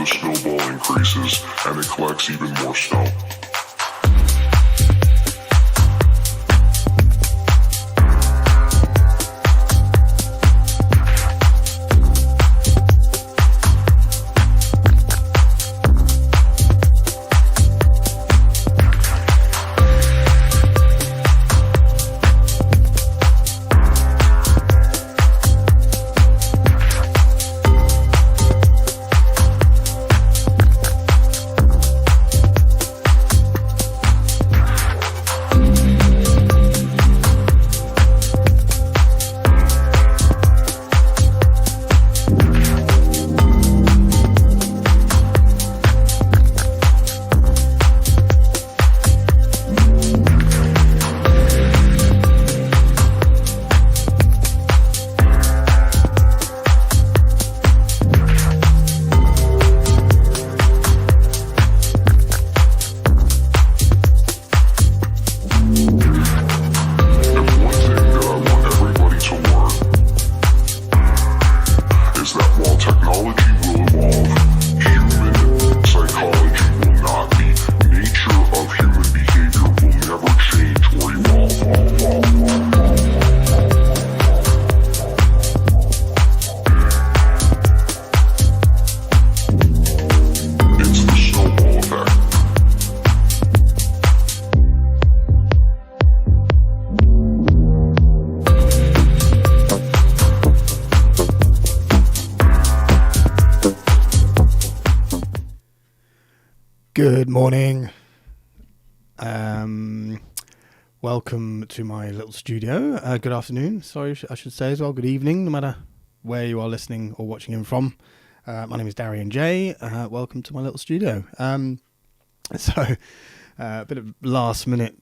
snowball increases and it collects even more snow. Good morning. Welcome to my little studio. Good afternoon. Sorry, I should say as well. Good evening, no matter where you are listening or watching in from. My name is Darian J. Welcome to my little studio. A bit of last minute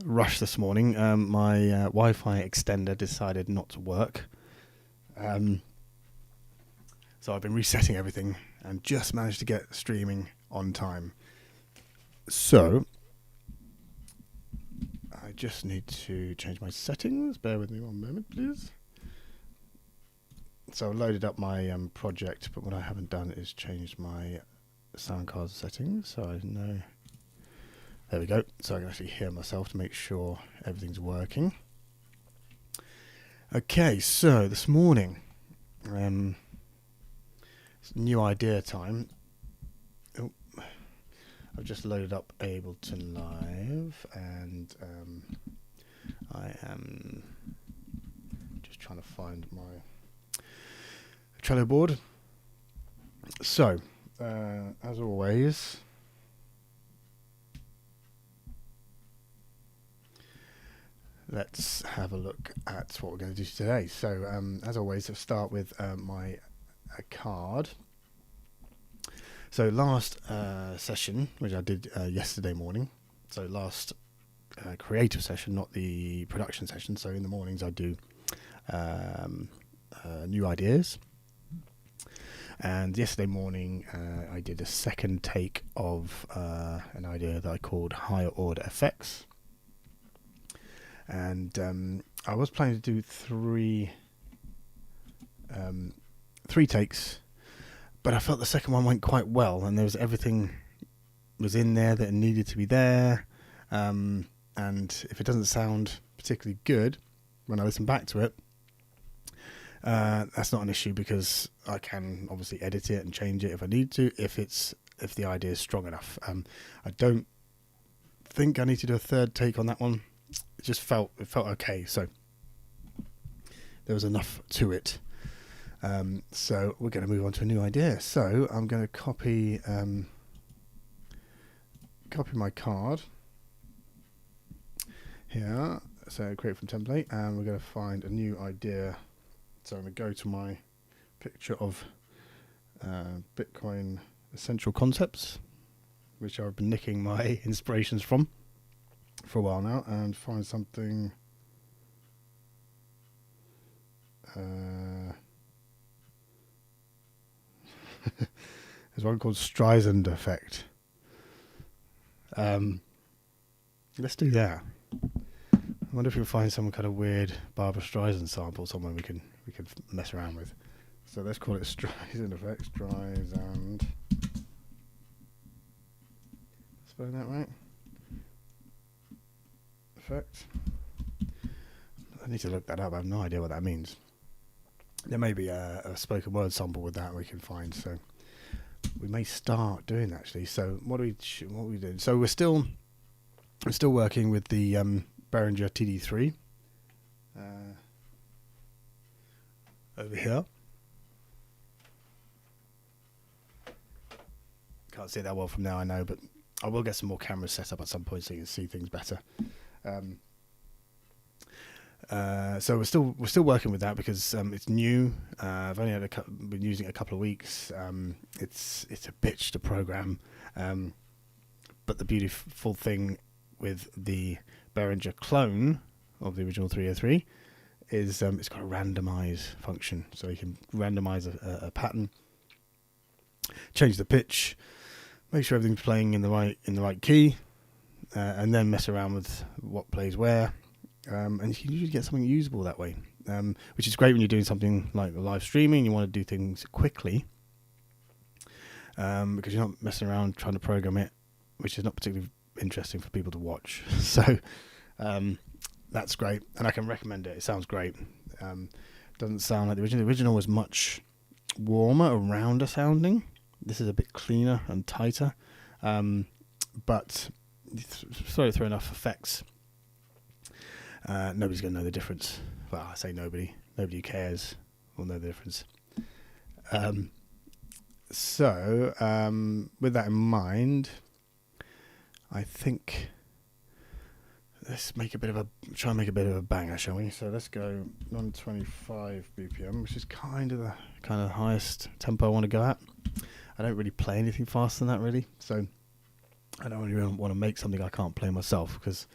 rush this morning. My Wi-Fi extender decided not to work. So I've been resetting everything and just managed to get streaming on time. So I just need to change my settings. Bear with me one moment, please. So I've loaded up my project, but what I haven't done is change my sound card settings. So I know. There we go. So I can actually hear myself to make sure everything's working. Okay, so this morning, it's new idea time. I've just loaded up Ableton Live, and I am just trying to find my Trello board. So, as always, let's have a look at what we're going to do today. So, as always, I'll start with my card. So last session, which I did yesterday morning, so last creative session, not the production session. So in the mornings I do new ideas. And yesterday morning I did a second take of an idea that I called higher order effects. And I was planning to do three takes, but I felt the second one went quite well, and there was everything was in there that needed to be there. And if it doesn't sound particularly good when I listen back to it, that's not an issue, because I can obviously edit it and change it if I need to, if the idea is strong enough. I don't think I need to do a third take on that one. It felt okay, so there was enough to it. So we're going to move on to a new idea. So I'm going to copy my card here. So create from template, and we're going to find a new idea. So I'm going to go to my picture of Bitcoin Essential Concepts, which I've been nicking my inspirations from for a while now, and find something. There's one called Streisand effect. Let's do that. I wonder if we can find some kind of weird Barbara Streisand sample somewhere we can mess around with. So let's call it Streisand effect. Streisand spelling that right? Effect. I need to look that up. I have no idea what that means. There may be a spoken word sample with that we can find. So we may start doing that actually. So what are we doing? So we're still working with the Behringer TD3 over here. Can't see it that well from now, I know, but I will get some more cameras set up at some point so you can see things better. So we're still working with that because it's new. I've only been using it a couple of weeks. It's a bitch to program, but the beautiful thing with the Behringer clone of the original 303 is it's got a randomize function, so you can randomize a pattern, change the pitch, make sure everything's playing in the right key, and then mess around with what plays where, and you can usually get something usable that way, which is great when you're doing something like live streaming. You want to do things quickly because you're not messing around trying to program it, which is not particularly interesting for people to watch. So that's great, and I can recommend it. It sounds great. Doesn't sound like the original. The original was much warmer, rounder sounding. This is a bit cleaner and tighter, but throw enough effects, nobody's going to know the difference. Well, I say nobody who cares will know the difference. So with that in mind, I think let's try and make a bit of a banger, shall we? So let's go 125 BPM, which is kind of the highest tempo I want to go at. I don't really play anything faster than that, really. So I don't really want to make something I can't play myself, because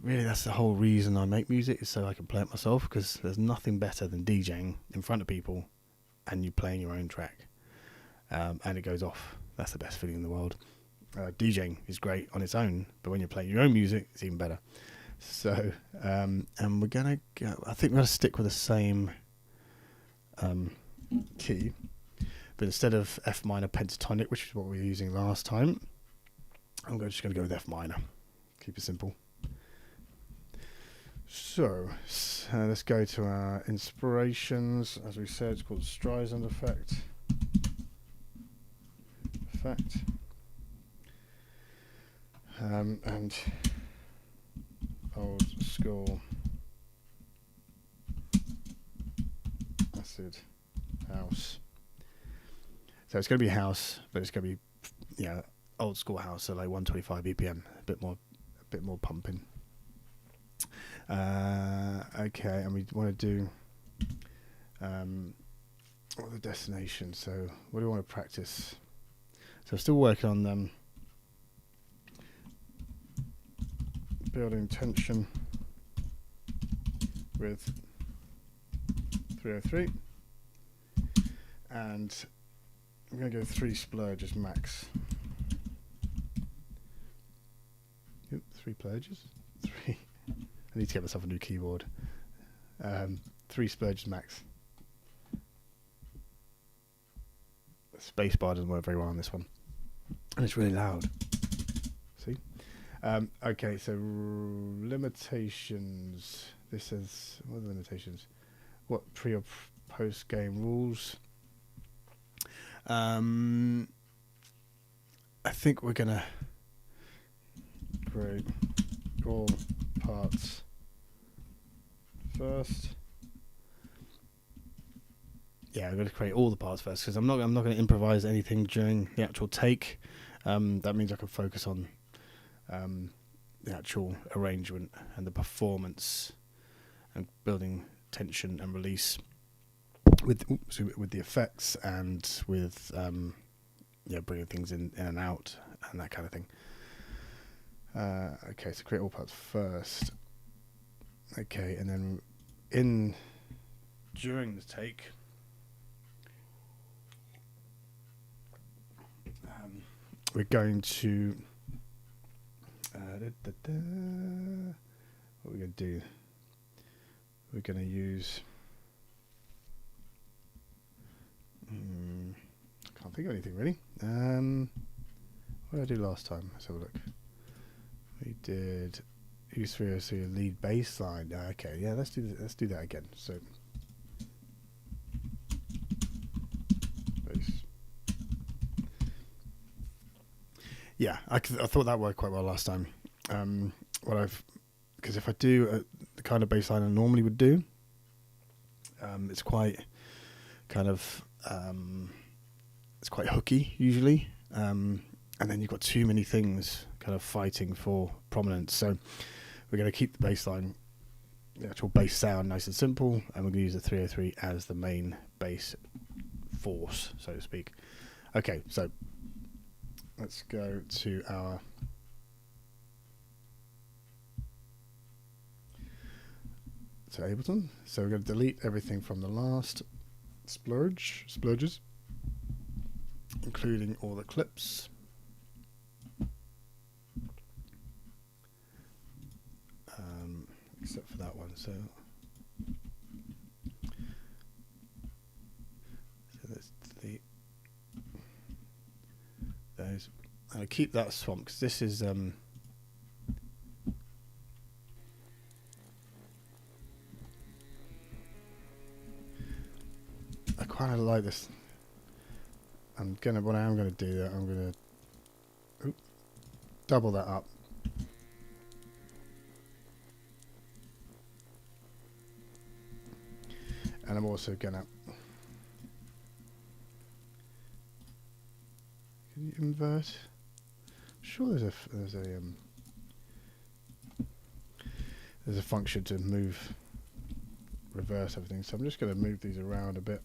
really that's the whole reason I make music, is so I can play it myself, because there's nothing better than DJing in front of people and you playing your own track, and it goes off. That's the best feeling in the world. DJing is great on its own, but when you're playing your own music, it's even better. So, and we're going to go, I think we're going to stick with the same key, but instead of F minor pentatonic, which is what we were using last time, I'm just going to go with F minor. Keep it simple. So let's go to our inspirations. As we said, it's called Streisand effect. And old school acid house. So it's going to be house, but it's going to be old school house, so like 125 BPM, a bit more pumping. Okay, and we want to do what are the destinations? So what do we want to practice? So I'm still working on them. Building tension with 303, and I'm going to go 3 splurges max. Oop, 3 splurges? 3. I need to get myself a new keyboard. 3 splurges max. Spacebar doesn't work very well on this one, and it's really loud. See? Okay, so limitations. This says, what are the limitations? What pre or post game rules? I think we're gonna create all parts first. Yeah, I'm going to create all the parts first, because I'm not going to improvise anything during the actual take. That means I can focus on the actual arrangement and the performance and building tension and release with the effects and with bringing things in and out and that kind of thing. Okay, so create all parts first. Okay, and then during the take, we're going to what we're going to do, we're going to use I can't think of anything really. What did I do last time? Let's have a look. We did use 303 lead bass line. Okay, yeah, let's do that again. So bass. Yeah, I thought that worked quite well last time. Because if I do the kind of bass line I normally would do, it's quite kind of it's quite hooky usually, and then you've got too many things kind of fighting for prominence. So we're going to keep the bass line, the actual bass sound, nice and simple, and we're going to use the 303 as the main bass force, so to speak. Okay, so let's go to our Ableton. So we're going to delete everything from the last splurges, including all the clips. Except for that one. So let's delete those. I'll keep that swamp because this is I quite like this. What I am gonna do that I'm gonna double that up. And I'm also gonna, can you invert? I'm sure there's a function to reverse everything. So I'm just gonna move these around a bit.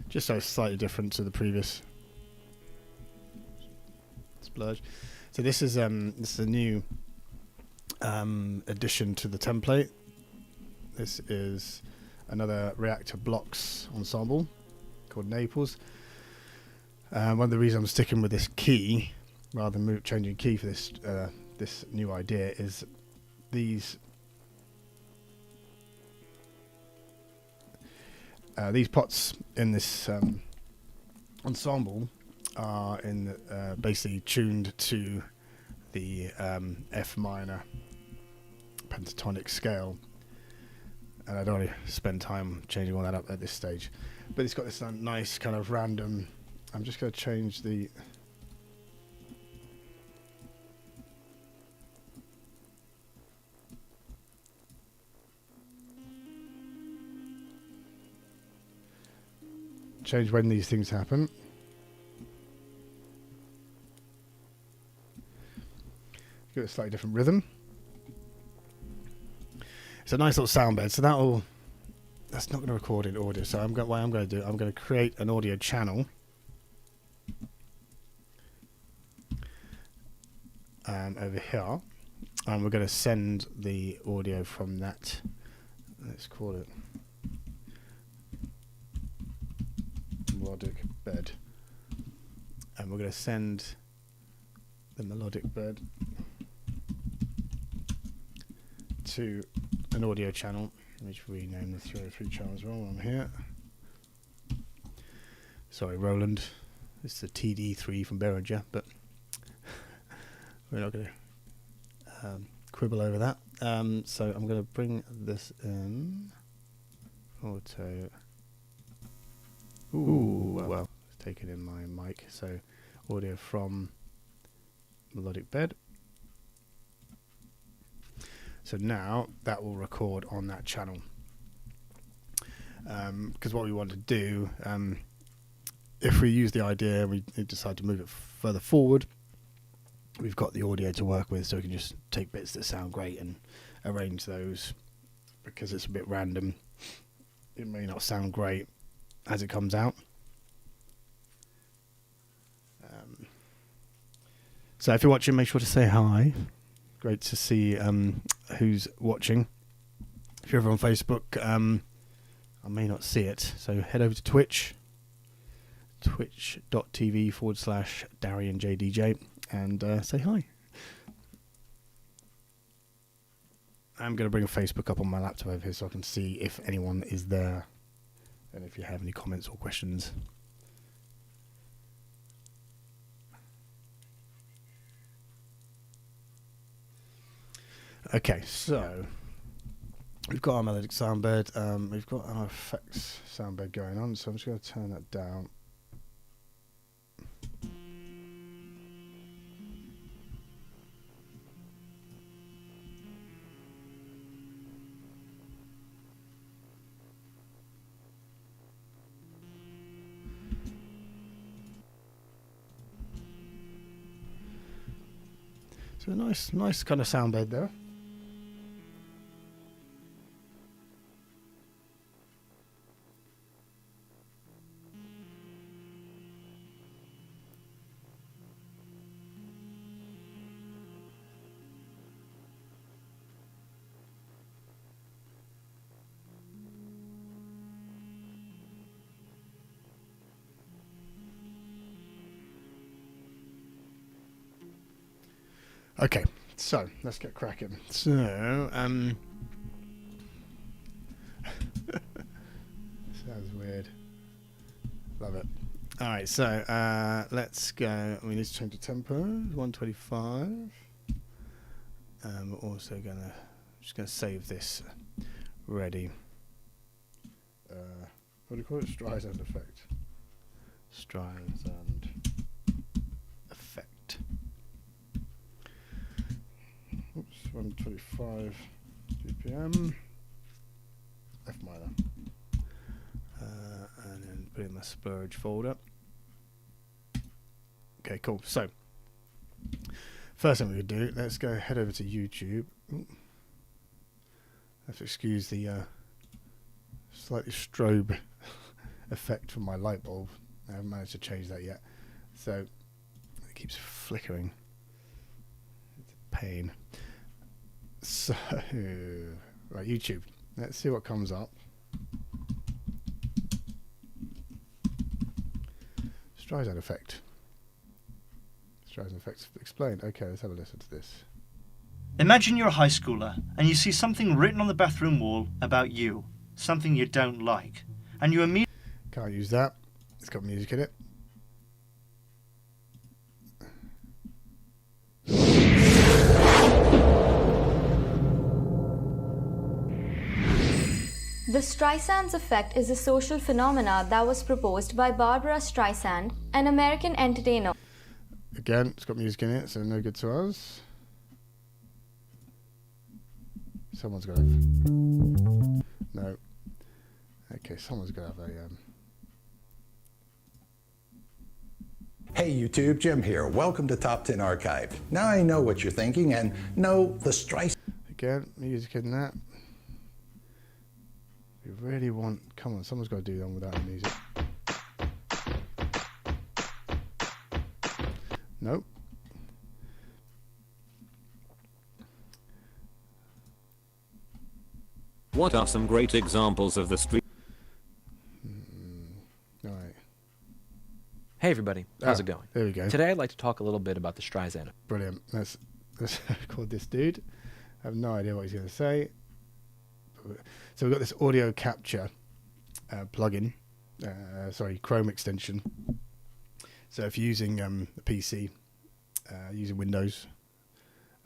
Just so it's slightly different to the previous splurge. So this is a new addition to the template. This is another Reaktor Blocks ensemble called Naples. One of the reasons I'm sticking with this key rather than changing key for this this new idea is these pots in this ensemble are basically tuned to the F minor pentatonic scale, and I don't want to spend time changing all that up at this stage. But it's got this nice kind of random. I'm just going to change the. Change when these things happen. Give it a slightly different rhythm. It's a nice little sound bed, so that's not going to record in audio. So I'm going to create an audio channel, and over here, and we're going to send the audio from that. Let's call it melodic bed, and we're going to send the melodic bed to an audio channel. Let me just rename the 303 channel as well while I'm here. Sorry, Roland. This is the TD3 from Behringer, but we're not going to quibble over that. So I'm going to bring this in. Auto. Ooh, well, it's taken in my mic. So audio from melodic bed. So now that will record on that channel. Because what we want to do, if we use the idea, we decide to move it further forward, we've got the audio to work with, so we can just take bits that sound great and arrange those. Because it's a bit random, it may not sound great as it comes out. So if you're watching, make sure to say hi. Great to see who's watching. If you're ever on Facebook, I may not see it, so head over to Twitch, twitch.tv/DarianJDJ, and say hi. I'm going to bring Facebook up on my laptop over here so I can see if anyone is there and if you have any comments or questions. Okay, so we've got our melodic soundbed. We've got our effects soundbed going on, so I'm just going to turn that down. So a nice kind of sound bed there. Okay, so let's get cracking. So, sounds weird. Love it. All right, so let's go. We need to change the tempo. 125. We're also just gonna save this. Ready. What do you call it? Streisand effect. Streisand effect. Oops, 125 BPM. F minor. And then put in my splurge folder. Okay, cool. So, first thing we could do, let's go head over to YouTube. Ooh. Have to excuse the slightly strobe effect from my light bulb. I haven't managed to change that yet. So, it keeps flickering. It's a pain. So, right, YouTube. Let's see what comes up. Streisand effect. Streisand effects explained. Okay, let's have a listen to this. Imagine you're a high schooler and you see something written on the bathroom wall about you, something you don't like, and you immediately... Can't use that. It's got music in it. The Streisand's effect is a social phenomena that was proposed by Barbara Streisand, an American entertainer. Again, it's got music in it, so no good to us. Someone's got to have... No. Okay, someone's got to have a... Hey YouTube, Jim here. Welcome to Top 10 Archive. Now I know what you're thinking, and no, the Streisand... Again, music in that. We really want... Come on, someone's got to do that without the music. Nope. What are some great examples of the street? All right. Hey everybody, how's it going? There we go. Today I'd like to talk a little bit about the Streisand. Brilliant. Let's record this dude. I have no idea what he's going to say. So we've got this audio capture plugin. Chrome extension. So if you're using a PC, using Windows,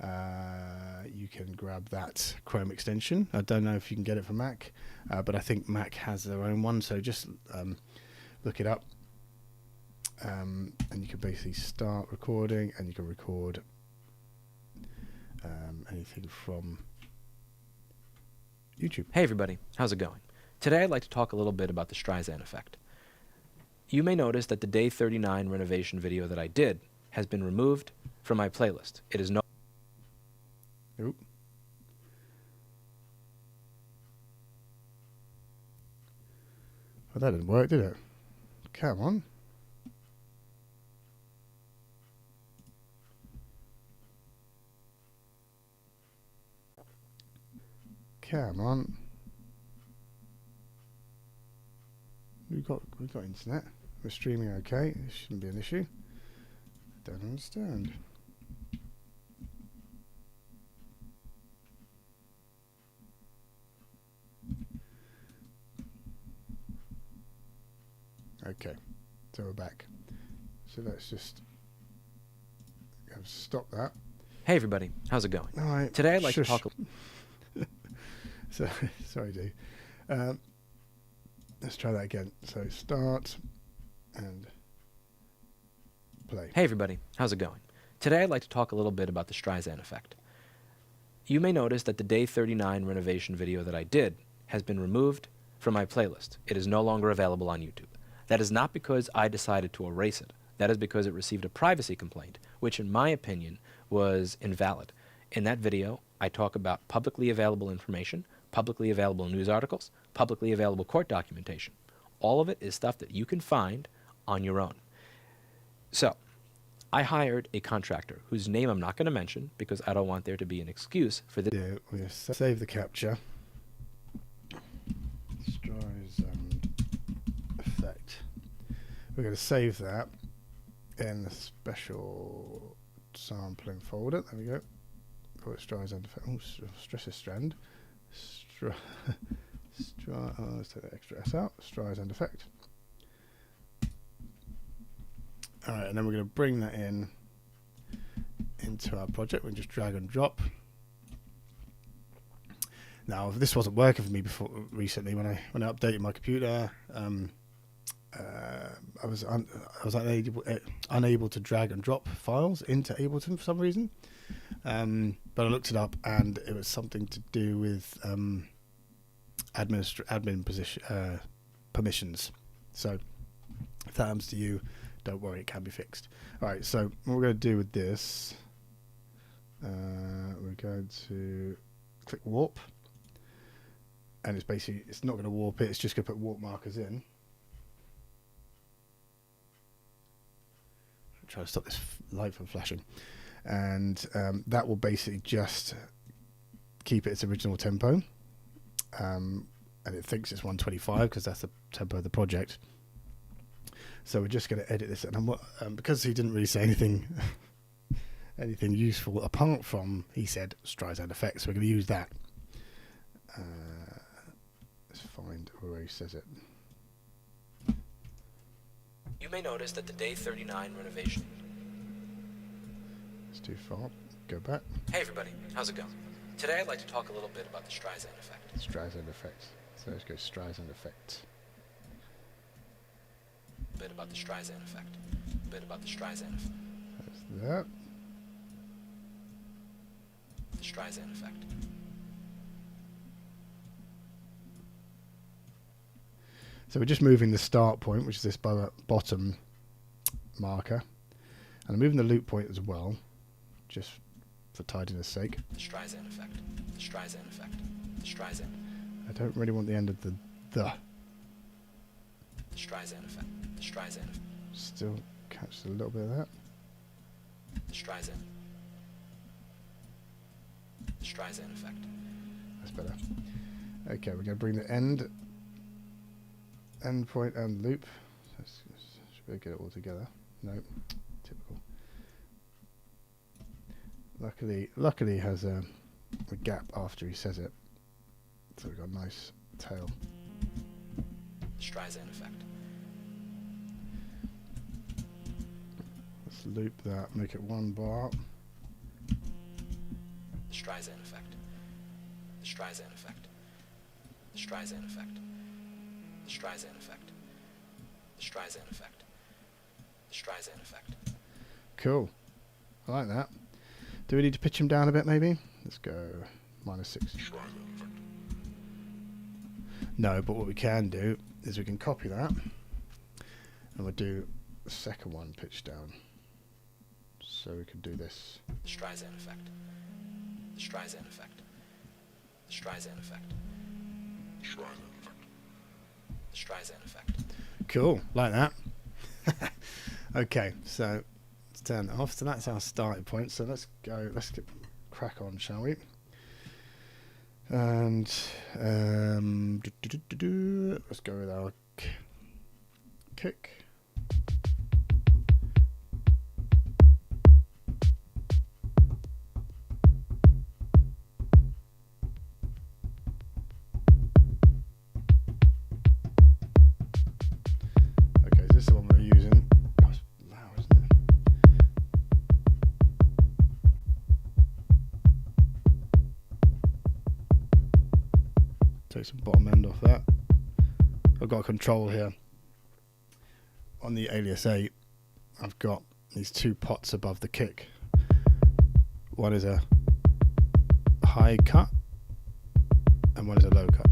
you can grab that Chrome extension. I don't know if you can get it for Mac, but I think Mac has their own one. So just look it up, and you can basically start recording, and you can record anything from YouTube. Hey everybody, how's it going? Today I'd like to talk a little bit about the Streisand effect. You may notice that the Day 39 renovation video that I did has been removed from my playlist. It is no... Oop. Well, that didn't work, did it? Come on. Come on. We've got internet. We're streaming okay. It shouldn't be an issue. I don't understand. Okay, so we're back. So let's just stop that. Hey everybody, how's it going? All right. Today I'd like to Shush. talk. So, sorry, dude. Let's try that again. So start and play. Hey everybody, how's it going? Today I'd like to talk a little bit about the Streisand effect. You may notice that the Day 39 renovation video that I did has been removed from my playlist. It is no longer available on YouTube. That is not because I decided to erase it. That is because it received a privacy complaint, which in my opinion was invalid. In that video, I talk about publicly available information, publicly available news articles, publicly available court documentation. All of it is stuff that you can find on your own. So, I hired a contractor whose name I'm not going to mention because I don't want there to be an excuse for this. Yeah, we're going to save the capture. Streisand effect. We're going to save that in the special sampling folder. There we go. Call it Streisand effect. Oh, stress strand. Let's take that extra S out. Streisand effect. Alright, and then we're going to bring that into our project. We'll just drag and drop. Now, this wasn't working for me recently when I updated my computer. I was unable to drag and drop files into Ableton for some reason. But I looked it up, and it was something to do with admin permissions. So if that happens to you, don't worry, it can be fixed. All right, so what we're going to do with this, we're going to click warp, and it's not going to warp it, it's just going to put warp markers in. Try to stop this light from flashing, and that will basically just keep it its original tempo, and it thinks it's 125 because that's the tempo of the project. So we're just going to edit this, and because he didn't really say anything useful apart from he said Streisand effects, so we're going to use that. Let's find where he says it. You may notice that the Day 39 renovation. It's too far. Go back. Hey everybody, how's it going? Today I'd like to talk a little bit about the Streisand effect. Streisand effect. So let's go Streisand effect. A bit about the Streisand effect. A bit about the Streisand effect. That's that. The Streisand effect. So we're just moving the start point, which is this bottom marker, and I'm moving the loop point as well, just for tidiness sake. The Streisand effect. The Streisand effect. The Streisand. I don't really want the end of the. The Streisand effect. The Streisand. Still catch a little bit of that. The Streisand. The Streisand effect. That's better. Okay, we're going to bring the end point and loop. Should we get it all together? No, typical. Luckily he has a gap after he says it, so we've got a nice tail. The Streisand effect. Let's loop that, make it one bar. The Streisand effect. The Streisand effect. The Streisand effect. The Streisand effect. The Streisand effect. The Streisand effect. Cool. I like that. Do we need to pitch him down a bit maybe? Let's go -6. No, but what we can do is we can copy that and we'll do the second one pitch down. So we can do this. The Streisand effect. The Streisand effect. The Streisand effect. The Streisand effect. Cool, like that. Okay, so let's turn that off. So that's our starting point. So let's get crack on, shall we? And let's go with our kick. Okay, Take some bottom end off that. I've got a control here. On the Alias 8, I've got these two pots above the kick. One is a high cut and one is a low cut.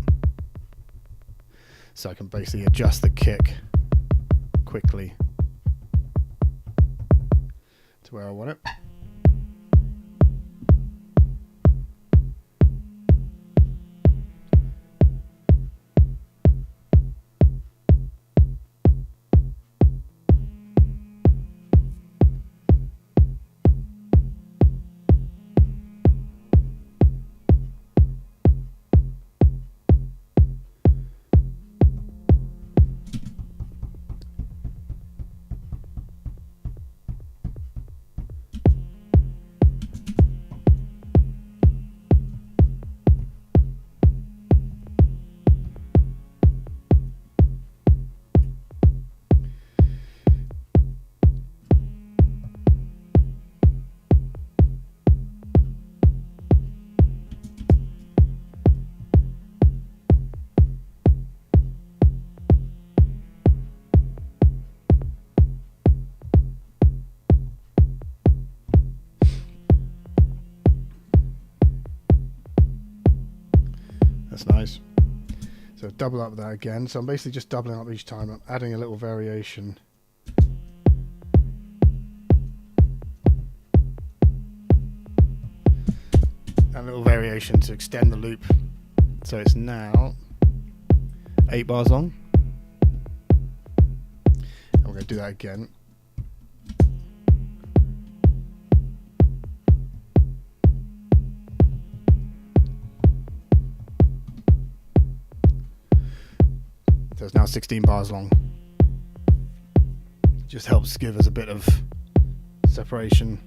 So I can basically adjust the kick quickly to where I want it. That's nice. So double up that again. So I'm basically just doubling up each time. I'm adding a little variation. A little variation to extend the loop. So it's now 8 bars long. And we're going to do that again. So it's now 16 bars long. Just helps give us a bit of separation.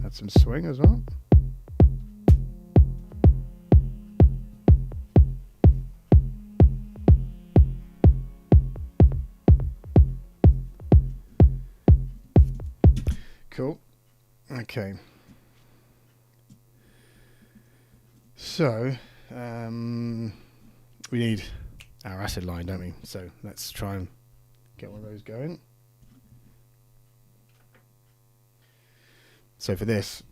Add some swing as well. Cool. Okay. So, we need our acid line, don't we? So let's try and get one of those going. So for this,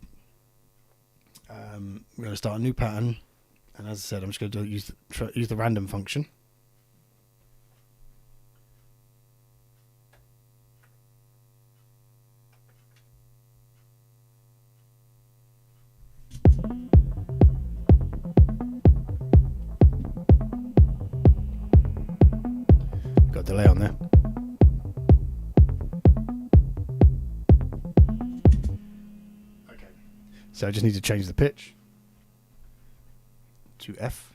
we're going to start a new pattern, and as I said, I'm just going to use the random function. Got a delay on there. Okay. So I just need to change the pitch to F.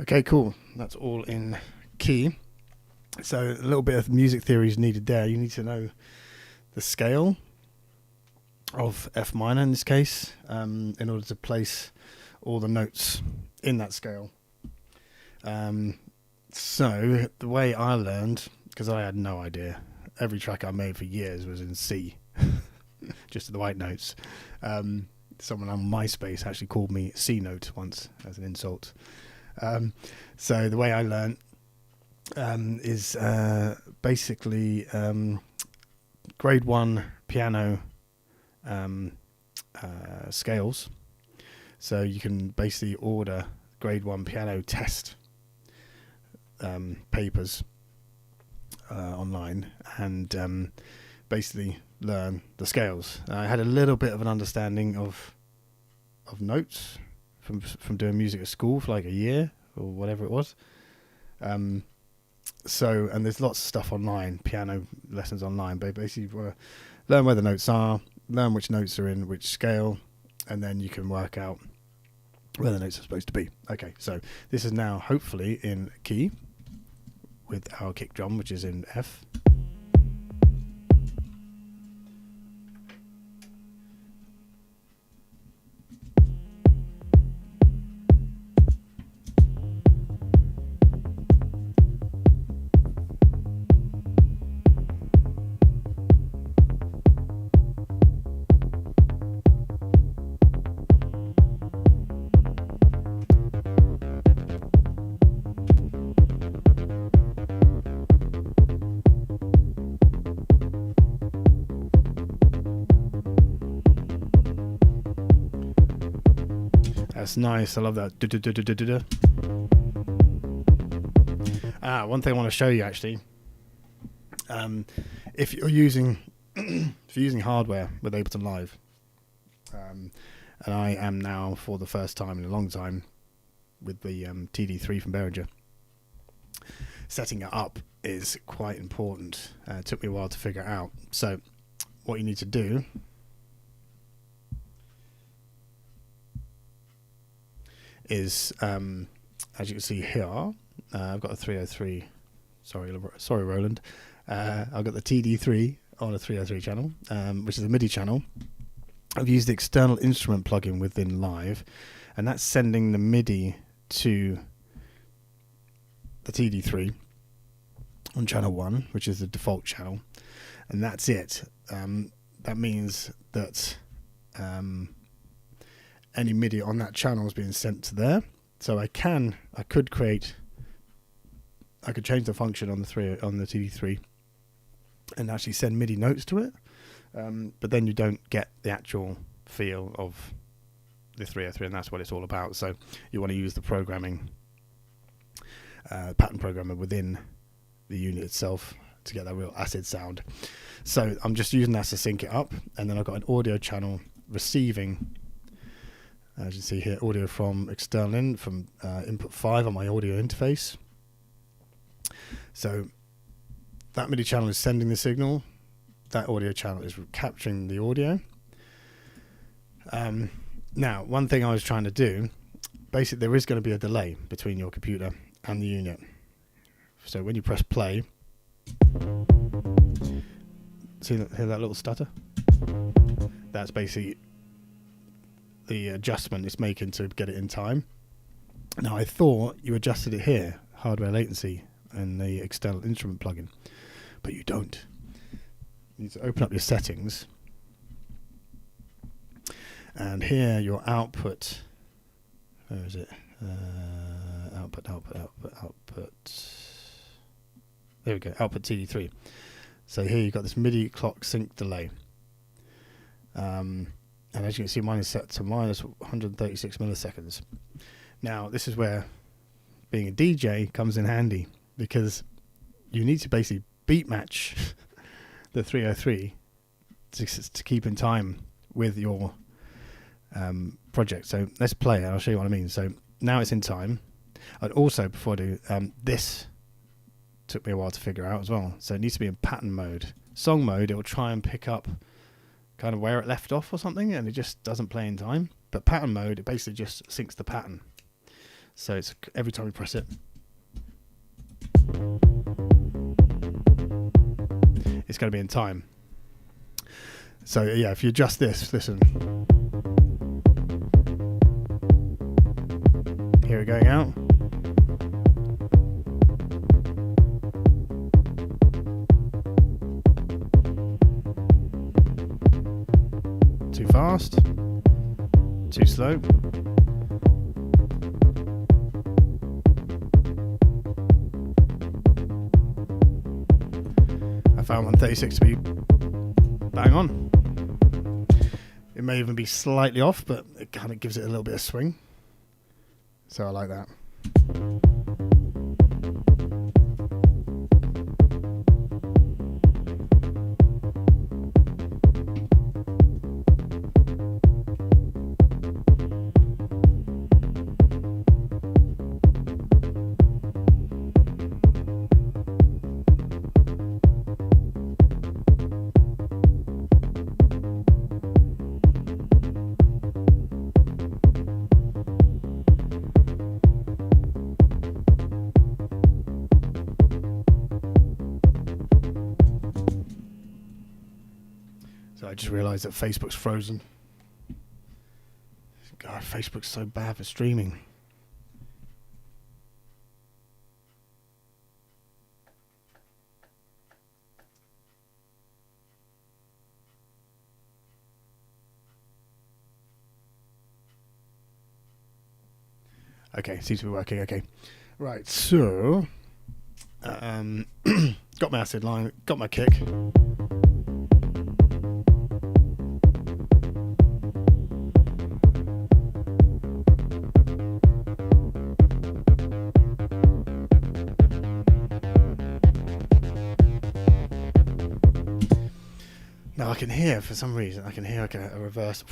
Okay, cool. That's all in key. So a little bit of music theory is needed there. You need to know the scale of F minor in this case, in order to place all the notes in that scale. So the way I learned, because I had no idea, every track I made for years was in C, just the white notes. Someone on MySpace actually called me C note once as an insult. So the way I learned is basically grade 1 piano scales. So you can basically order grade 1 piano test papers online and basically learn the scales. I had a little bit of an understanding of notes from doing music at school for like a year or whatever it was. So, and there's lots of stuff online, piano lessons online, but basically you want to learn where the notes are, learn which notes are in which scale, and then you can work out where the notes are supposed to be. Okay, so this is now hopefully in key with our kick drum, which is in F. That's nice. I love that. One thing I want to show you actually. If you're using hardware with Ableton Live, and I am now for the first time in a long time with the TD3 from Behringer, setting it up is quite important. It took me a while to figure it out. So what you need to do is, as you can see here, I've got a 303. Sorry, Roland. I've got the TD3 on a 303 channel, which is a MIDI channel. I've used the external instrument plugin within Live, and that's sending the MIDI to the TD3 on channel 1, which is the default channel, and that's it. That means that any MIDI on that channel is being sent to there. So I could change the function on the TD3 and actually send MIDI notes to it, but then you don't get the actual feel of the 303, and that's what it's all about. So you want to use the programming pattern programmer within the unit itself to get that real acid sound. So I'm just using that to sync it up, and then I've got an audio channel receiving, as you see here, audio from external in, from input 5 on my audio interface. So that MIDI channel is sending the signal, that audio channel is capturing the audio. Now, one thing I was trying to do, basically there is going to be a delay between your computer and the unit. So when you press play, hear that little stutter? That's basically the adjustment it's making to get it in time. Now I thought you adjusted it here, hardware latency, in the external instrument plugin, but you don't. You need to open up your settings, and here your output, where is it? Output. There we go, output TD3. So here you've got this MIDI clock sync delay. And as you can see, mine is set to minus 136 milliseconds. Now, this is where being a DJ comes in handy, because you need to basically beat match the 303 to keep in time with your project. So let's play it. I'll show you what I mean. So now it's in time. And also, before I do, this took me a while to figure out as well. So it needs to be in pattern mode. Song mode, it will try and pick up kind of where it left off or something, and it just doesn't play in time. But pattern mode, it basically just syncs the pattern. So it's every time we press it, it's going to be in time. So yeah, if you adjust this, listen. Here we're going out. Too fast. Too slow. I found 136 to be bang on. It may even be slightly off, but it kind of gives it a little bit of swing. So I like that. So I just realised that Facebook's frozen. God, Facebook's so bad for streaming. Okay, seems to be working. Okay, right. So, got my acid line, got my kick. Now I can hear, for some reason, I can hear like a reverse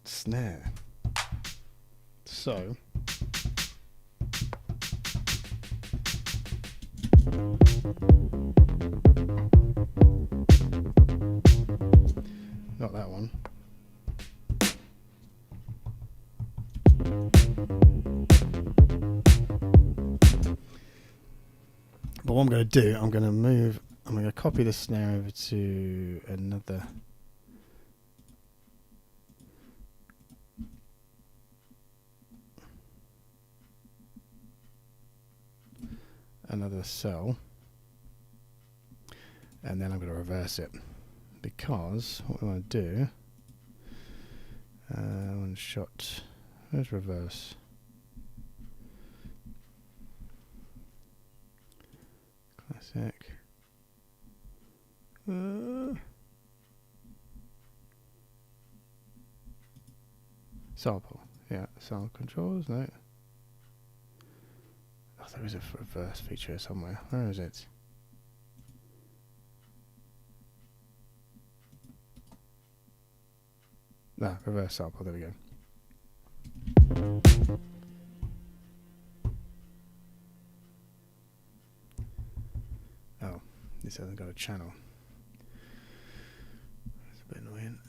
snare. So not that one. But what I'm going to do, I'm going to copy the snare over to another cell, and then I'm going to reverse it, because what we want to do, one shot, where's reverse? Classic. Sample. Yeah, sound controls. No. Oh, there is a reverse feature somewhere. Where is it? Ah, reverse sample. There we go. Oh, this hasn't got a channel. That's a bit annoying.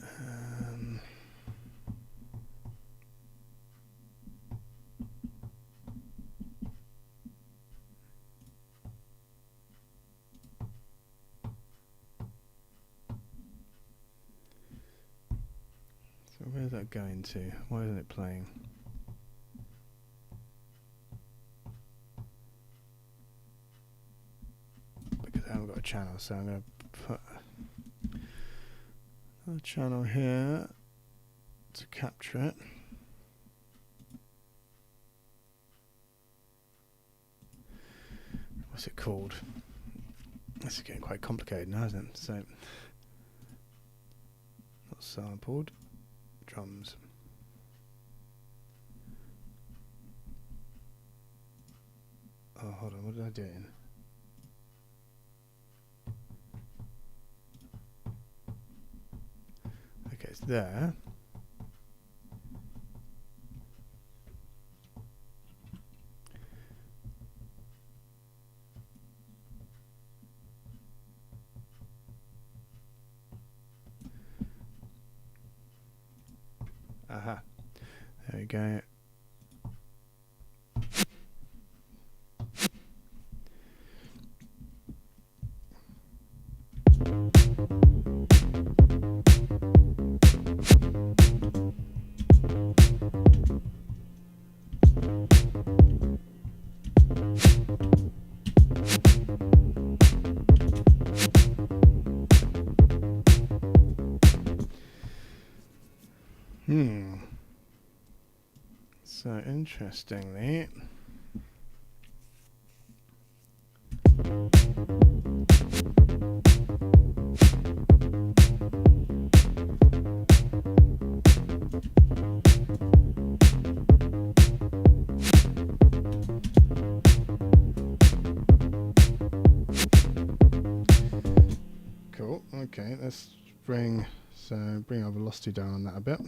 So where's that going to? Why isn't it playing? Because I haven't got a channel, so I'm going to put a channel here to capture it. What's it called? This is getting quite complicated now, isn't it? So, not sampled. Drums. Oh, hold on, what did I do it in? Okay, it's there. There you go. So interestingly, cool. Okay, let's bring our velocity down on that a bit.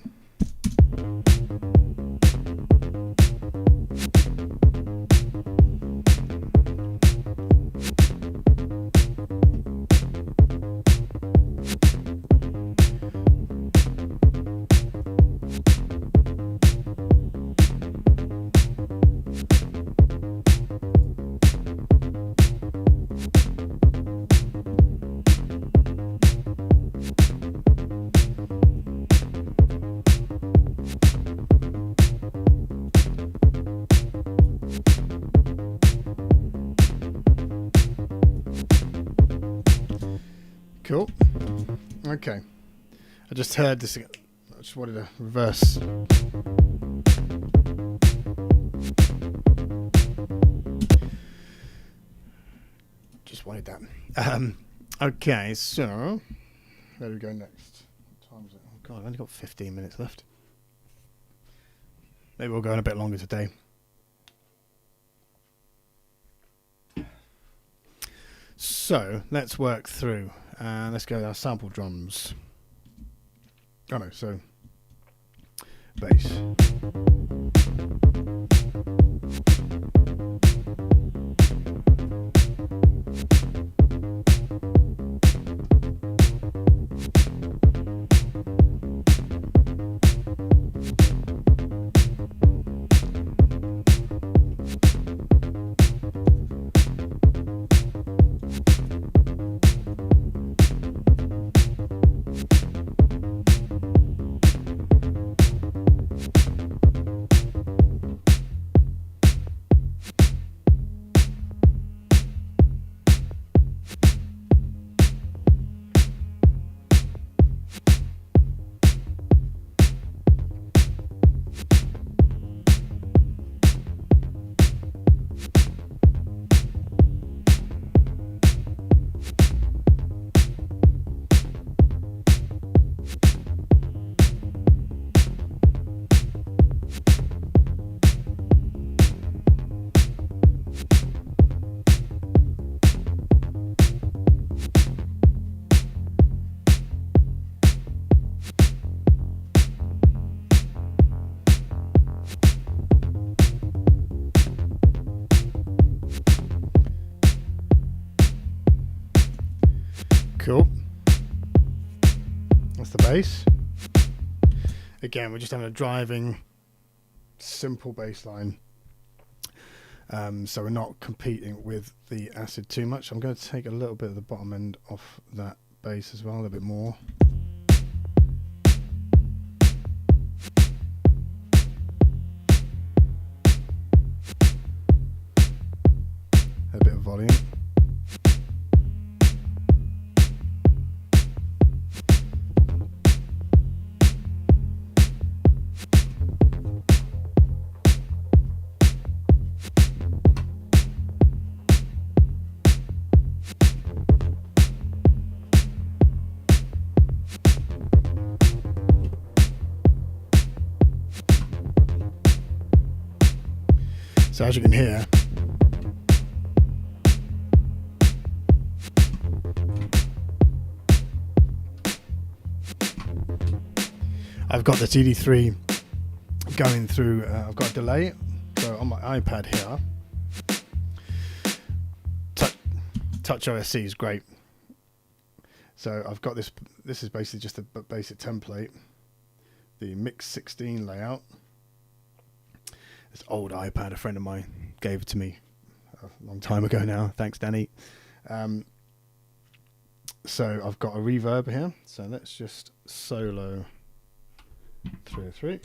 Cool. Okay. I just heard this again. I just wanted to reverse. Just wanted that. Okay, so where do we go next? What time is it? Oh God, I've only got 15 minutes left. Maybe we'll go on a bit longer today. So let's work through. Let's go with our sample drums. Oh no, so bass. Cool. That's the bass. Again, we're just having a driving, simple bass line. So we're not competing with the acid too much. I'm going to take a little bit of the bottom end off that bass as well, a little bit more. A bit of volume. So as you can hear, I've got the TD3 going through, I've got a delay, so on my iPad here, Touch OSC is great. So I've got this is basically just a basic template, the Mix 16 layout, this old iPad a friend of mine gave to me a long time ago now. Thanks, Danny. So I've got a reverb here. So let's just solo 303.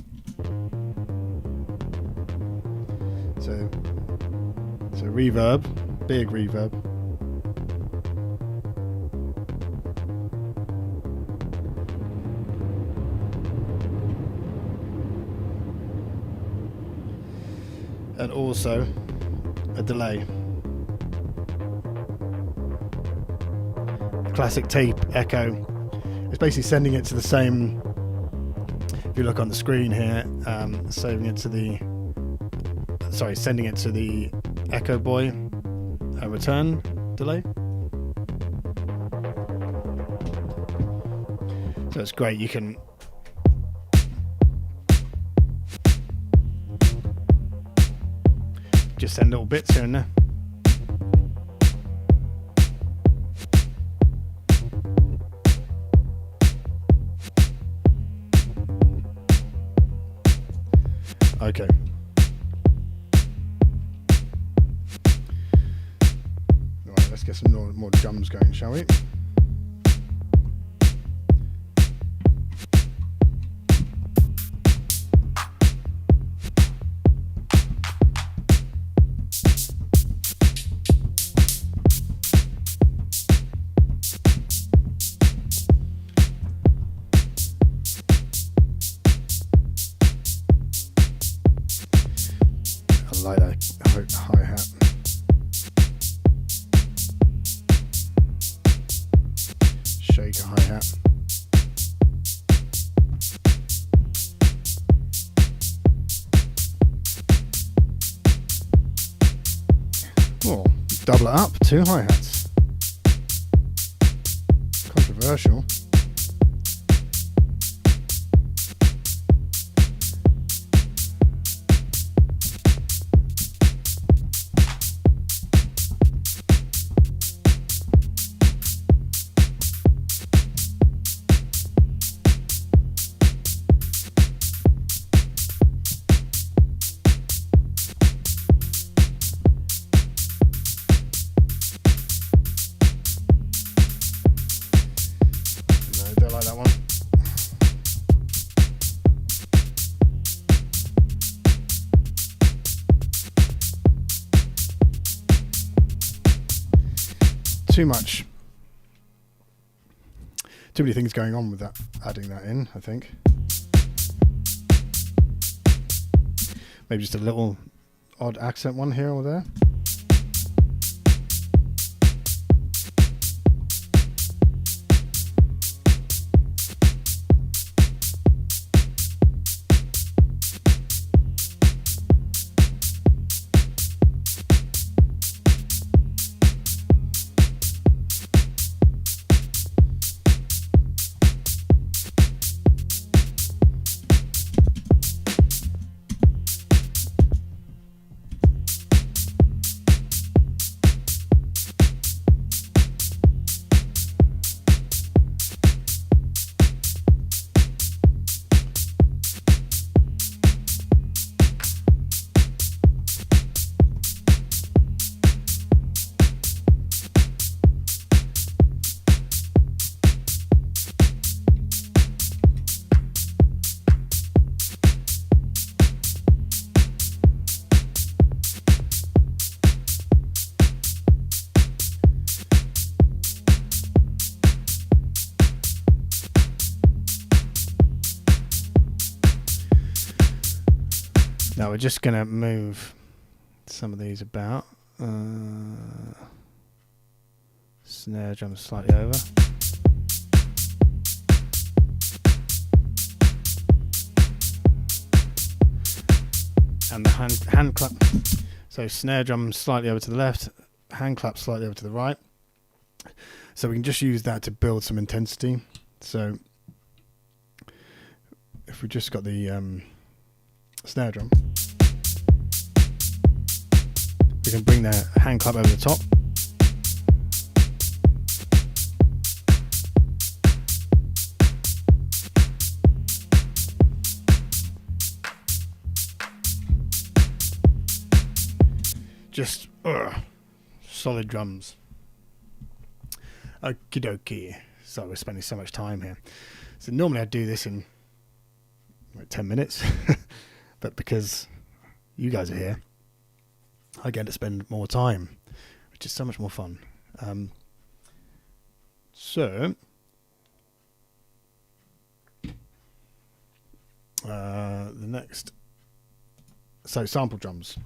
So reverb, big reverb. And also a delay. Classic tape echo. It's basically sending it to the same, if you look on the screen here, sending it to the Echo Boy return delay. So it's great, you can just send little bits here and there. Okay. Right, let's get some more drums going, shall we? I like that hi-hat. Shaker hi-hat. Oh, double it up, 2 hi-hats. Controversial. Too many things going on with that, adding that in, I think. Maybe just a little odd accent one here or there. Now we're just going to move some of these about. Snare drum slightly over. And the hand clap. So snare drum slightly over to the left, hand clap slightly over to the right. So we can just use that to build some intensity. So if we just got the snare drum, we can bring the hand clap over the top. just solid drums. Okie dokie. So we're spending so much time here. So normally I'd do this in like 10 minutes, but because you guys are here, I get to spend more time, which is so much more fun. So the next, so sample drums.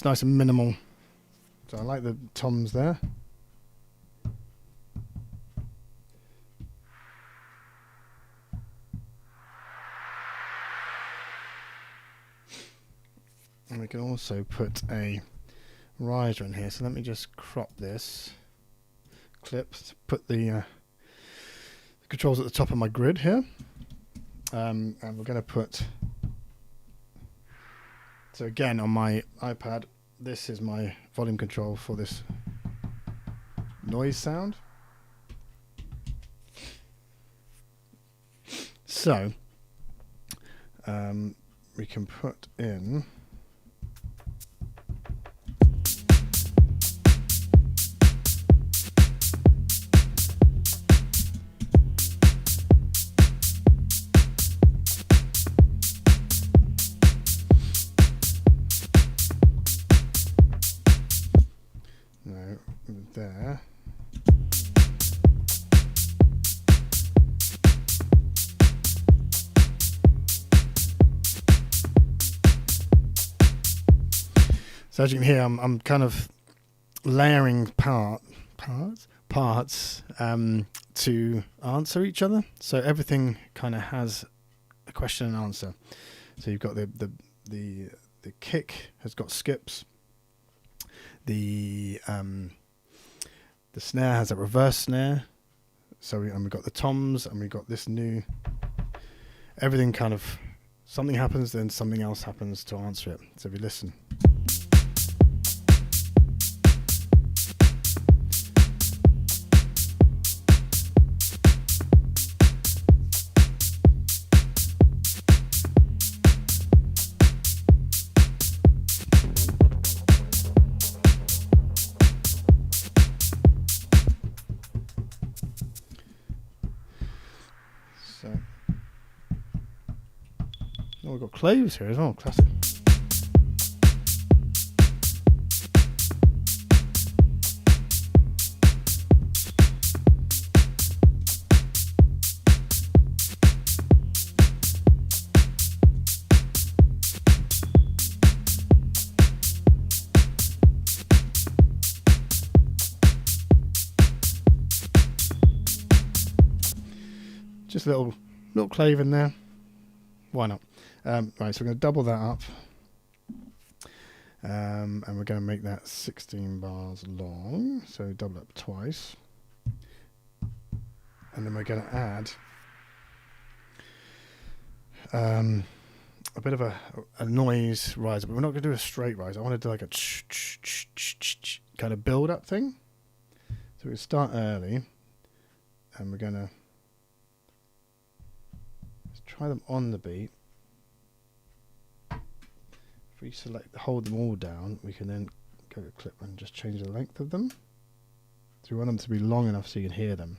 Nice and minimal. So I like the toms there. And we can also put a riser in here. So let me just crop this clip to put the controls at the top of my grid here. And we're going to put... So again, on my iPad, this is my volume control for this noise sound. So we can put in there. So as you can hear, I'm kind of layering parts to answer each other. So everything kind of has a question and answer. So you've got the kick has got skips. The snare has a reverse snare. So we've got the toms, and we've got this new. Everything kind of, something happens, then something else happens to answer it. So if you listen. Oh, we've got claves here as well, classic. Just a little clave in there. Why not? Right, so we're going to double that up. And we're going to make that 16 bars long. So double up twice. And then we're going to add a bit of a noise riser. But we're not going to do a straight rise. I want to do like a kind of build-up thing. So we start early, and we're going to try them on the beat. If we hold them all down, we can then go to clip and just change the length of them. So we want them to be long enough so you can hear them.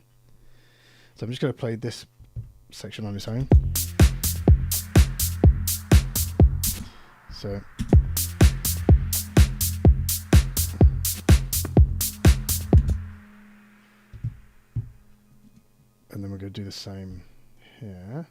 So I'm just going to play this section on its own. So and then we're going to do the same here.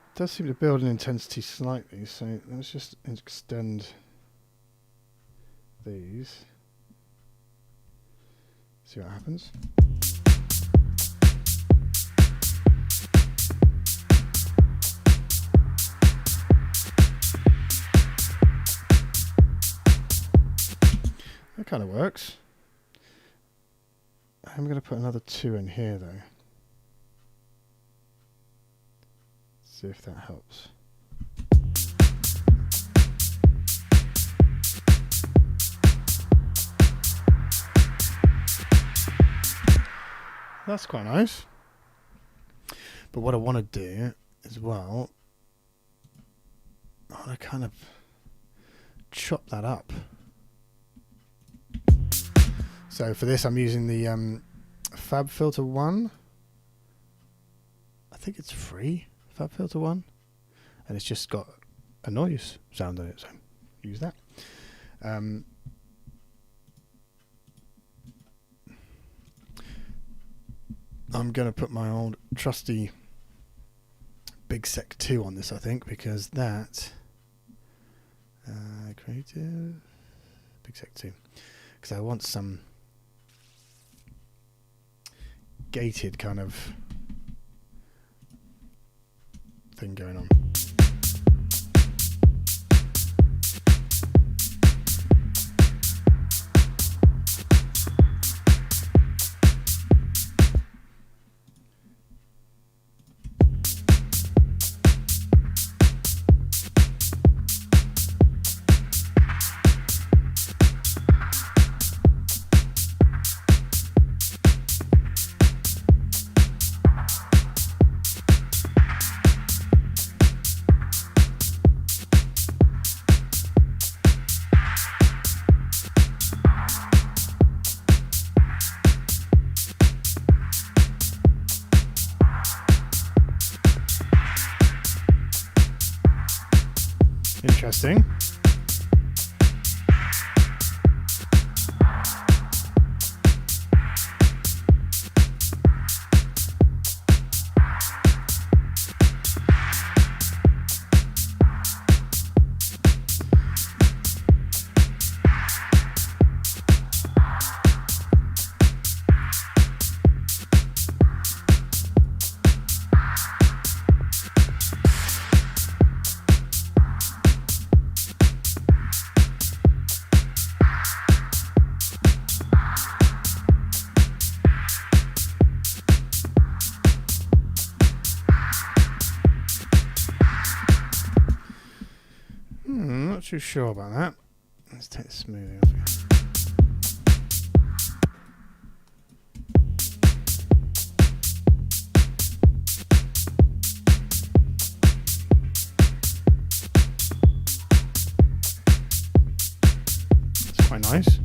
It does seem to build in intensity slightly, so let's just extend these. See what happens. That kind of works. I'm going to put another 2 in here though. See if that helps. That's quite nice. But what I want to do as well, I want to kind of chop that up. So for this I'm using the FabFilter 1. I think it's free, FabFilter 1. And it's just got a noise sound in it, so use that. I'm going to put my old trusty Big Sec 2 on this, I think, because that creative Big Sec 2, because I want some gated kind of thing going on. Interesting. Not too sure about that. Let's take the smoothing off here. It's quite nice.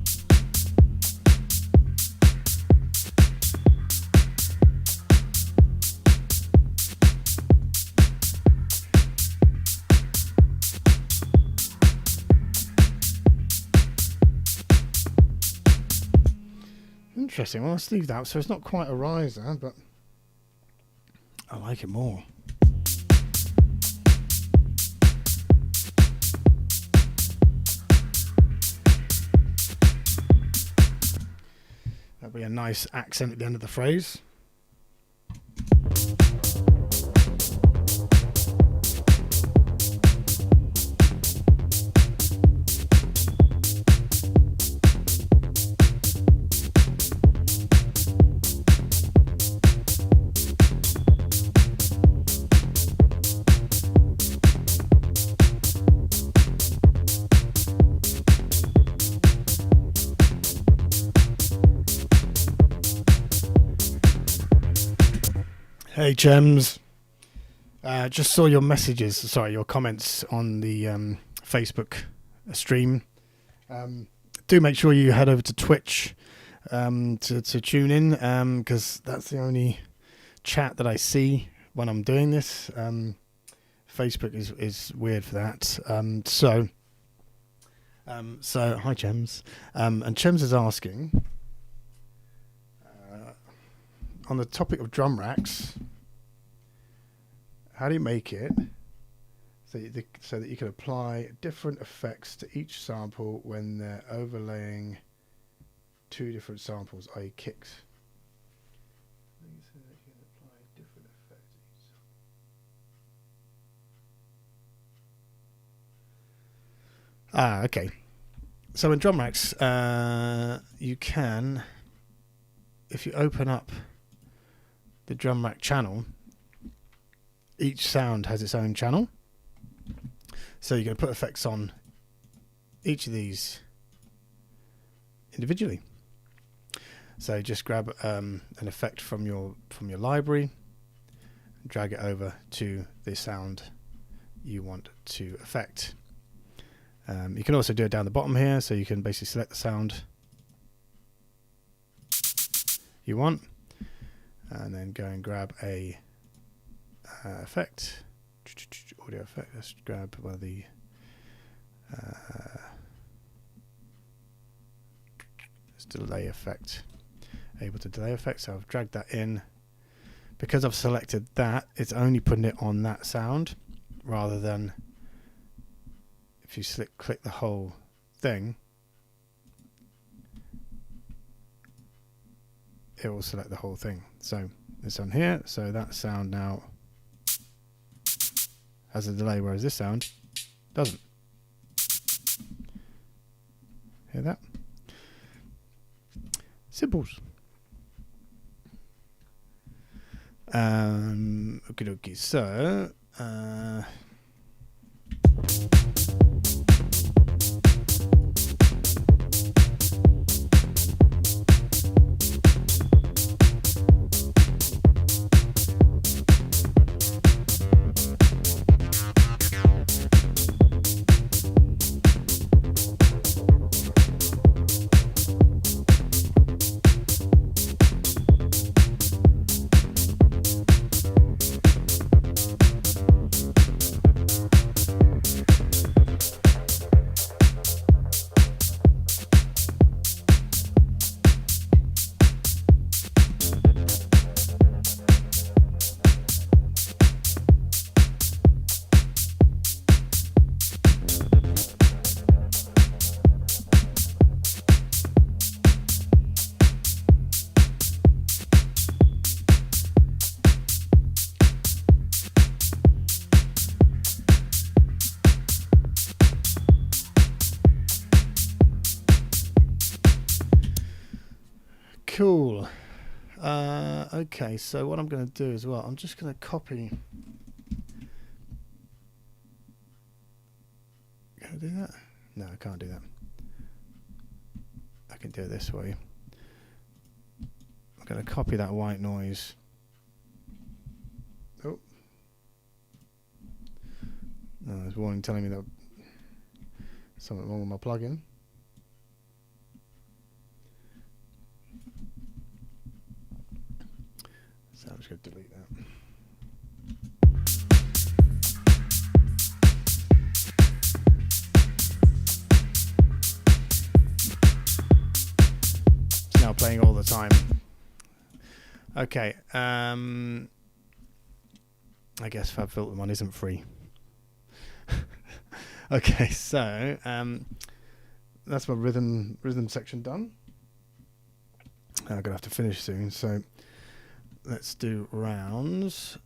Interesting. Well, let's leave that. So it's not quite a riser, but I like it more. That'll be a nice accent at the end of the phrase. Hey, Chems. Just saw your messages, sorry, your comments on the Facebook stream. Do make sure you head over to Twitch to tune in, because that's the only chat that I see when I'm doing this. Facebook is weird for that. So hi, Chems. And Chems is asking, on the topic of drum racks, how do you make it so that you can apply different effects to each sample when they're overlaying two different samples, i.e. kicks? Okay. So in drum racks, you can, if you open up the drum rack channel, each sound has its own channel. So you're going to put effects on each of these individually. So just grab an effect from your library, drag it over to the sound you want to affect. You can also do it down the bottom here, so you can basically select the sound you want, and then go and grab a effect, audio effect. Let's grab one of the delay effect. Able to delay effect, so I've dragged that in. Because I've selected that, it's only putting it on that sound, rather than if you click the whole thing, it will select the whole thing. So it's on here, so that sound now has a delay, whereas this sound doesn't. Hear that? Simples. Okie dokie. So cool. Okay, so what I'm going to do as well, I'm just going to copy. Can I do that? No, I can't do that. I can do it this way. I'm going to copy that white noise. Oh. No, there's a warning telling me that something wrong with my plugin. So I'm just going to delete that. It's now playing all the time. Okay. I guess FabFilter one isn't free. Okay, so that's my rhythm section done. I'm gonna have to finish soon, so let's do rounds.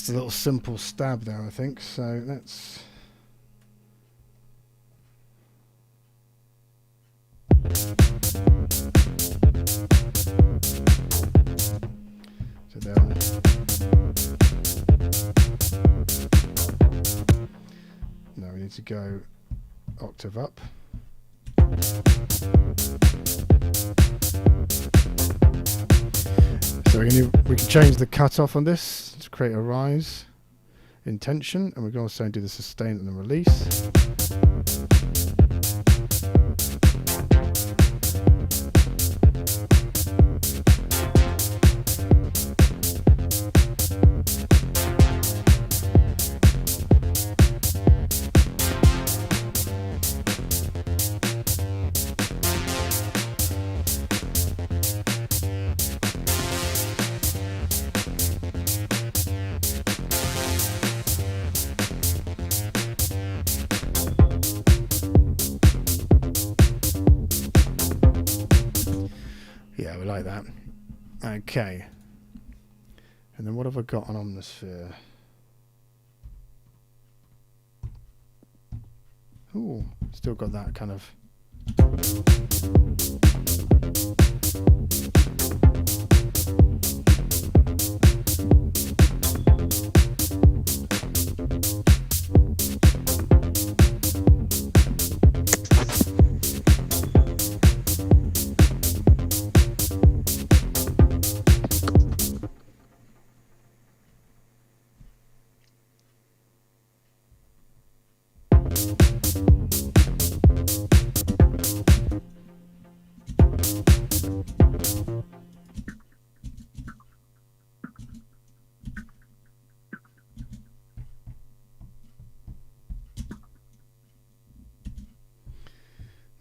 Just a little simple stab there, I think. So let's... So there. Now we need to go octave up. So we can change the cutoff on this to create a rise in tension, and we can also do the sustain and the release. Yeah, we like that. Okay. And then what have I got on Omnisphere? Ooh, still got that kind of...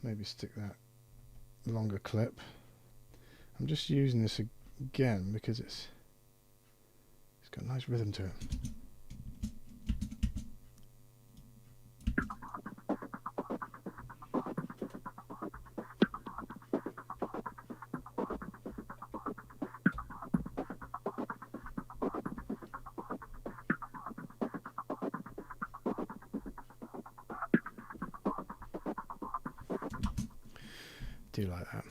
Maybe stick that longer clip. I'm just using this again because it's got a nice rhythm to it. Do like that.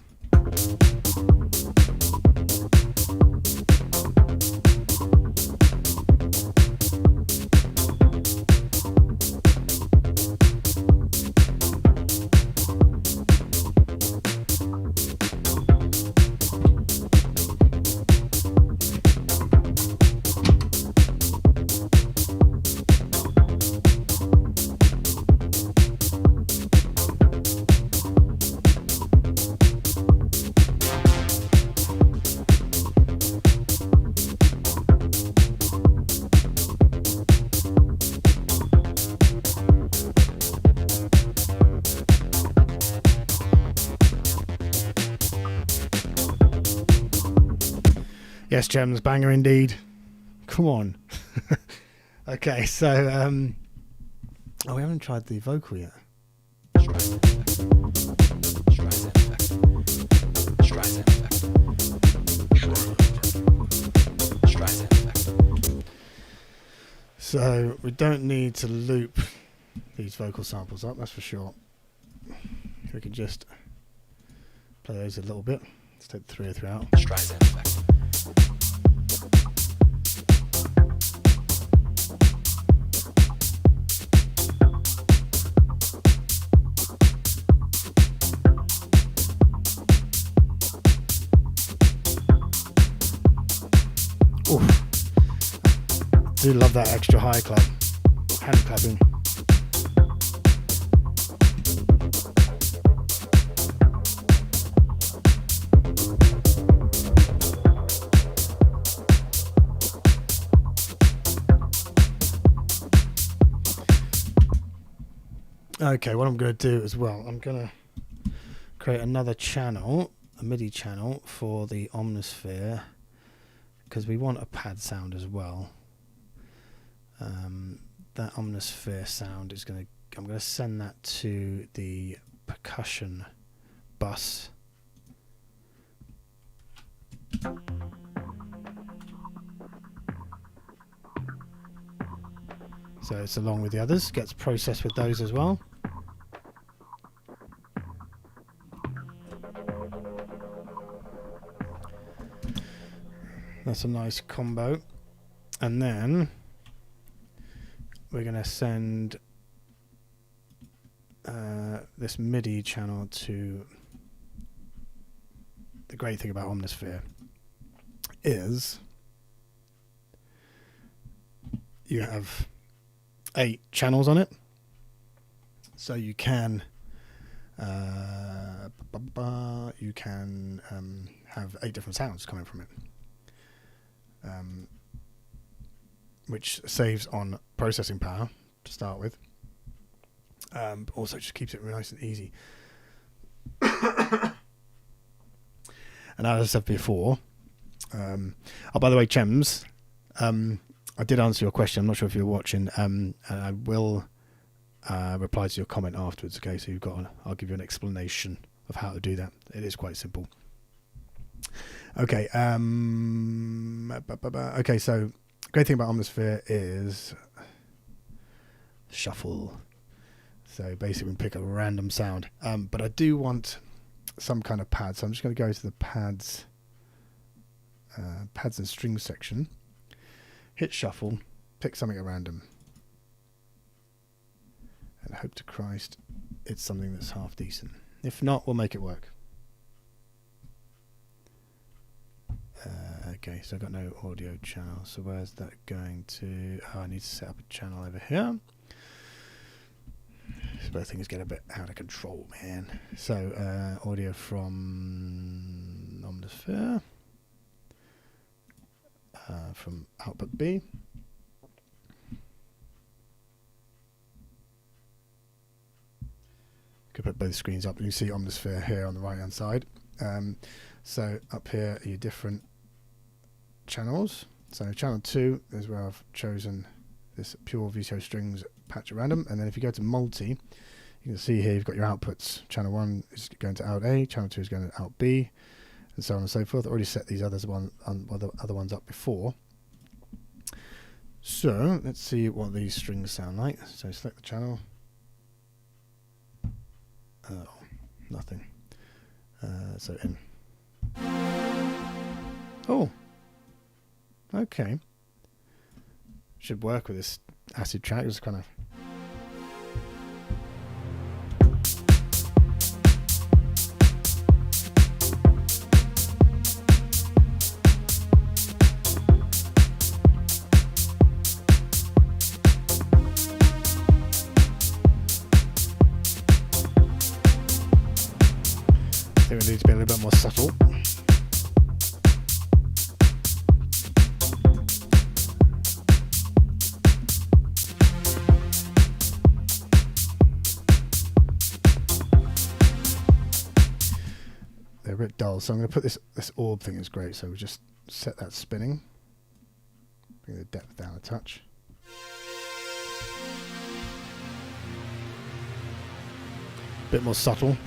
Yes, Gems, banger indeed. Come on. Okay, so oh, we haven't tried the vocal yet. So we don't need to loop these vocal samples up, that's for sure. We can just play those a little bit. Let's take the 303 out. Streisand effect. Oof. I do love that extra high clap, hand clapping. Okay, what I'm going to do as well, I'm going to create another channel, a MIDI channel for the Omnisphere, because we want a pad sound as well. That Omnisphere sound is going to, I'm going to send that to the percussion bus. So it's along with the others, gets processed with those as well. That's a nice combo. And then we're going to send this MIDI channel to... The great thing about Omnisphere is you have 8 channels on it, so you can have 8 different sounds coming from it, which saves on processing power to start with, but also just keeps it really nice and easy. And as I said before, oh, by the way, Chems, I did answer your question. I'm not sure if you're watching, and I will reply to your comment afterwards. Okay, so I'll give you an explanation of how to do that. It is quite simple. Okay. Okay. So, the great thing about Omnisphere is shuffle. So basically, we can pick a random sound. But I do want some kind of pad. So I'm just going to go to the pads and strings section. Hit shuffle, pick something at random, and hope to Christ it's something that's half decent. If not, we'll make it work. Okay, so I've got no audio channel, so where's that going to? Oh, I need to set up a channel over here. So things get a bit out of control, man. So audio from Omnisphere. From output B. Could put both screens up. You can see Omnisphere here on the right hand side. So up here are your different channels. So channel 2 is where I've chosen this pure VCO strings patch at random, and then if you go to multi, you can see here you've got your outputs. Channel 1 is going to out A, channel 2 is going to out B, and so on and so forth. I already set these other ones up before. So let's see what these strings sound like. So select the channel. Oh, nothing. So in. Oh, okay. Should work with this acid track. Just kind of. I think we need to be a little bit more subtle. They're a bit dull, so I'm going to put this orb thing is great, so we just set that spinning. Bring the depth down a touch. Bit more subtle.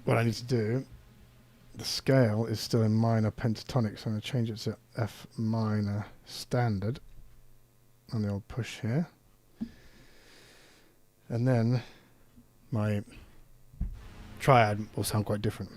What I need to do, the scale is still in minor pentatonic, so I'm going to change it to F minor standard on the old push here. And then my triad will sound quite different.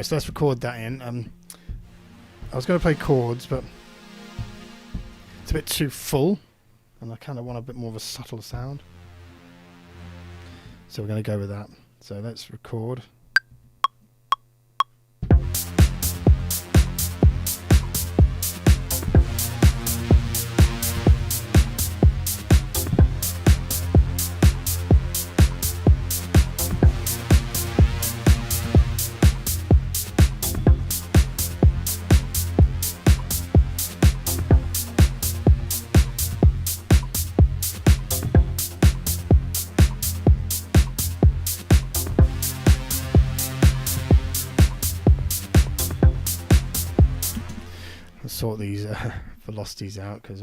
Right, so let's record that in. I was going to play chords, but it's a bit too full, and I kind of want a bit more of a subtle sound. So we're going to go with that. So let's record. Sort these velocities out, because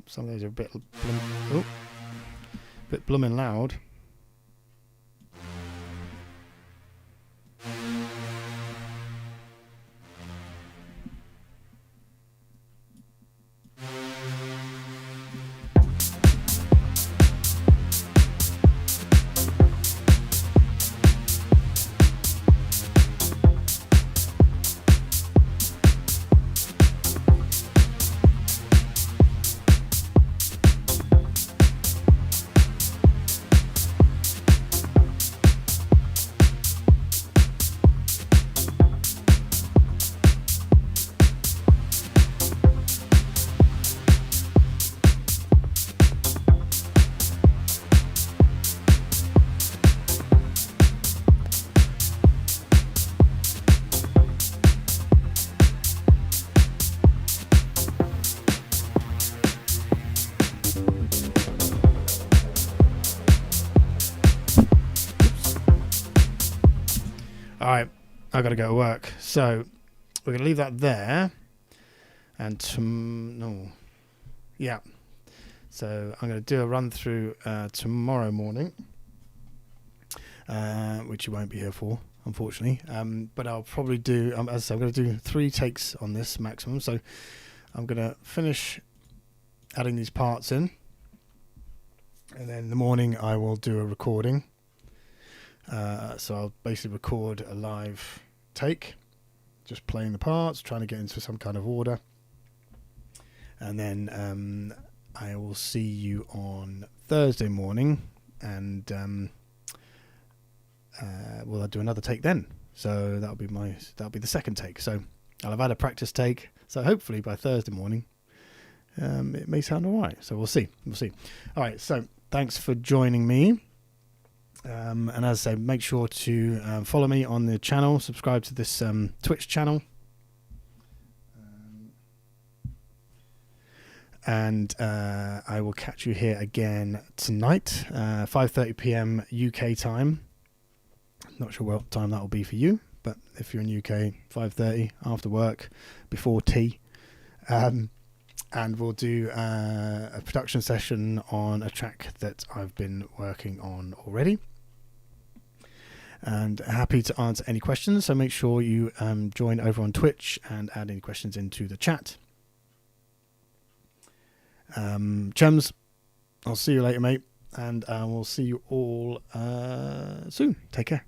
some of these are a bit blooming loud. Alright, I've got to go to work. So, we're going to leave that there. And So, I'm going to do a run through tomorrow morning. Which you won't be here for, unfortunately. But I'll probably do, as I said, I'm going to do 3 takes on this maximum. So, I'm going to finish adding these parts in. And then in the morning, I will do a recording. So I'll basically record a live take, just playing the parts, trying to get into some kind of order. And then I will see you on Thursday morning, and I'll do another take then. So that'll be the second take. So I'll have had a practice take. So hopefully by Thursday morning, it may sound all right. So we'll see. All right. So thanks for joining me. And as I say, make sure to follow me on the channel, subscribe to this Twitch channel. And I will catch you here again tonight, 5:30 p.m. UK time. Not sure what time that will be for you, but if you're in UK, 5:30 after work, before tea. And we'll do a production session on a track that I've been working on already. And happy to answer any questions, so make sure you join over on Twitch and add any questions into the chat. Chums, I'll see you later, mate, and we'll see you all soon. Take care.